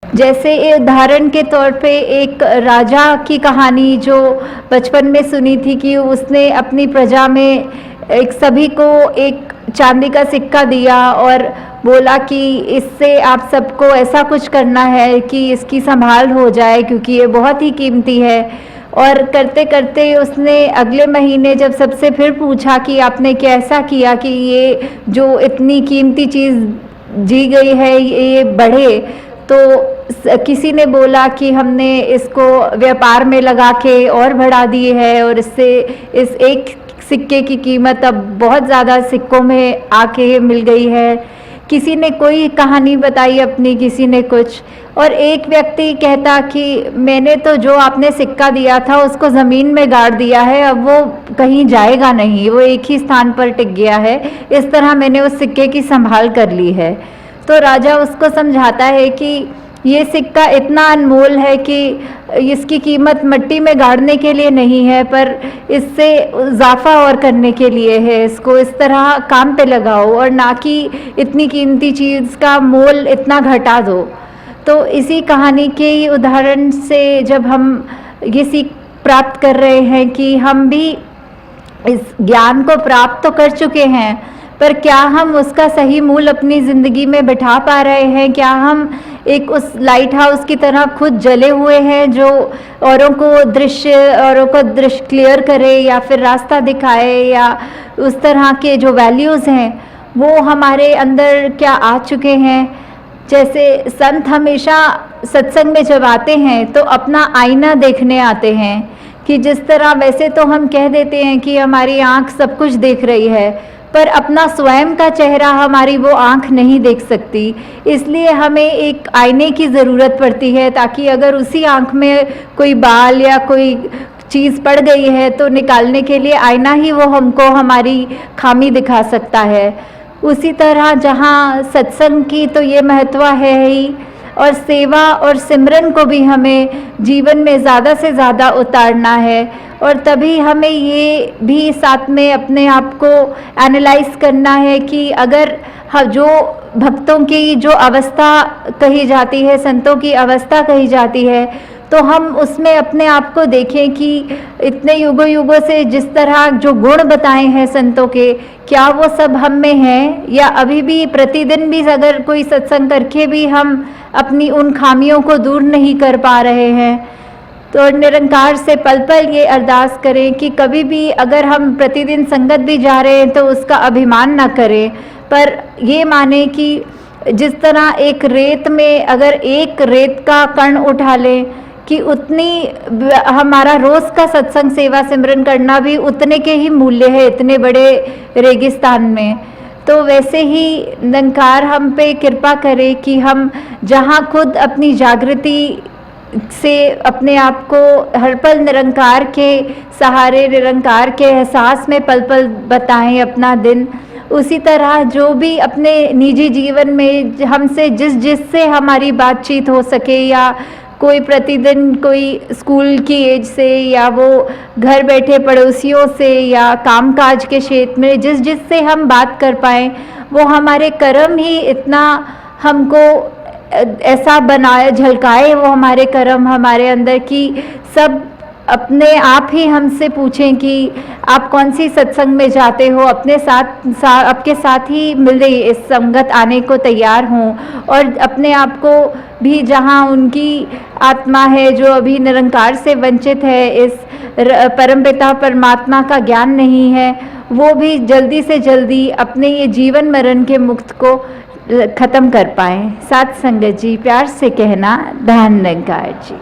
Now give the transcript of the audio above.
जैसे उदाहरण के तौर पे एक राजा की कहानी जो बचपन में सुनी थी कि उसने अपनी प्रजा में एक सभी को एक चांदी का सिक्का दिया और बोला कि इससे आप सबको ऐसा कुछ करना है कि इसकी संभाल हो जाए क्योंकि ये बहुत ही कीमती है। और करते करते उसने अगले महीने जब सबसे फिर पूछा कि आपने कैसा किया कि ये जो इतनी कीमती चीज़ जी गई है ये बढ़े, तो किसी ने बोला कि हमने इसको व्यापार में लगा के और बढ़ा दिए है और इससे इस एक सिक्के की कीमत अब बहुत ज़्यादा सिक्कों में आके मिल गई है। किसी ने कोई कहानी बताई अपनी, किसी ने कुछ, और एक व्यक्ति कहता कि मैंने तो जो आपने सिक्का दिया था उसको ज़मीन में गाड़ दिया है, अब वो कहीं जाएगा नहीं, वो एक ही स्थान पर टिक गया है, इस तरह मैंने उस सिक्के की संभाल कर ली है। तो राजा उसको समझाता है कि ये सिक्का इतना अनमोल है कि इसकी कीमत मिट्टी में गाड़ने के लिए नहीं है पर इससे इजाफा और करने के लिए है, इसको इस तरह काम पे लगाओ और ना कि इतनी कीमती चीज़ का मोल इतना घटा दो। तो इसी कहानी के उदाहरण से जब हम ये सीख प्राप्त कर रहे हैं कि हम भी इस ज्ञान को प्राप्त तो कर चुके हैं पर क्या हम उसका सही मूल अपनी ज़िंदगी में बिठा पा रहे हैं? क्या हम एक उस लाइट हाउस की तरह खुद जले हुए हैं जो औरों को दृश्य क्लियर करे या फिर रास्ता दिखाए, या उस तरह के जो वैल्यूज़ हैं वो हमारे अंदर क्या आ चुके हैं? जैसे संत हमेशा सत्संग में जब आते हैं तो अपना आईना देखने आते हैं कि जिस तरह वैसे तो हम कह देते हैं कि हमारी आँख सब कुछ देख रही है पर अपना स्वयं का चेहरा हमारी वो आँख नहीं देख सकती, इसलिए हमें एक आईने की ज़रूरत पड़ती है ताकि अगर उसी आँख में कोई बाल या कोई चीज़ पड़ गई है तो निकालने के लिए आईना ही वो हमको हमारी खामी दिखा सकता है। उसी तरह जहाँ सत्संग की तो ये महत्व है ही, और सेवा और सिमरन को भी हमें जीवन में ज़्यादा से ज़्यादा उतारना है, और तभी हमें ये भी साथ में अपने आप को एनालाइज करना है कि अगर जो भक्तों की जो अवस्था कही जाती है, संतों की अवस्था कही जाती है, तो हम उसमें अपने आप को देखें कि इतने युगों युगों से जिस तरह जो गुण बताए हैं संतों के, क्या वो सब हम में हैं, या अभी भी प्रतिदिन भी अगर कोई सत्संग करके भी हम अपनी उन खामियों को दूर नहीं कर पा रहे हैं। तो निरंकार से पल पल ये अरदास करें कि कभी भी अगर हम प्रतिदिन संगत भी जा रहे हैं तो उसका अभिमान ना करें, पर ये माने कि जिस तरह एक रेत में अगर एक रेत का कण उठा लें कि उतनी हमारा रोज़ का सत्संग सेवा सिमरन करना भी उतने के ही मूल्य है इतने बड़े रेगिस्तान में। तो वैसे ही निरंकार हम पे कृपा करे कि हम जहाँ खुद अपनी जागृति से अपने आप को हर पल निरंकार के सहारे, निरंकार के एहसास में पल पल बताएं अपना दिन, उसी तरह जो भी अपने निजी जीवन में हमसे जिससे हमारी बातचीत हो सके, या कोई प्रतिदिन कोई स्कूल की एज से, या वो घर बैठे पड़ोसियों से, या कामकाज के क्षेत्र में जिससे हम बात कर पाएँ, वो हमारे कर्म ही इतना हमको ऐसा बनाए झलकाए, वो हमारे कर्म हमारे अंदर की सब अपने आप ही हमसे पूछें कि आप कौन सी सत्संग में जाते हो, अपने साथ आपके साथ ही मिल रही इस संगत आने को तैयार हों, और अपने आप को भी जहाँ उनकी आत्मा है जो अभी निरंकार से वंचित है, इस परमपिता परमात्मा का ज्ञान नहीं है, वो भी जल्दी से जल्दी अपने ये जीवन मरण के मुक्त को ख़त्म कर पाएँ। साथ संगत जी प्यार से कहना, धन निरंकार जी।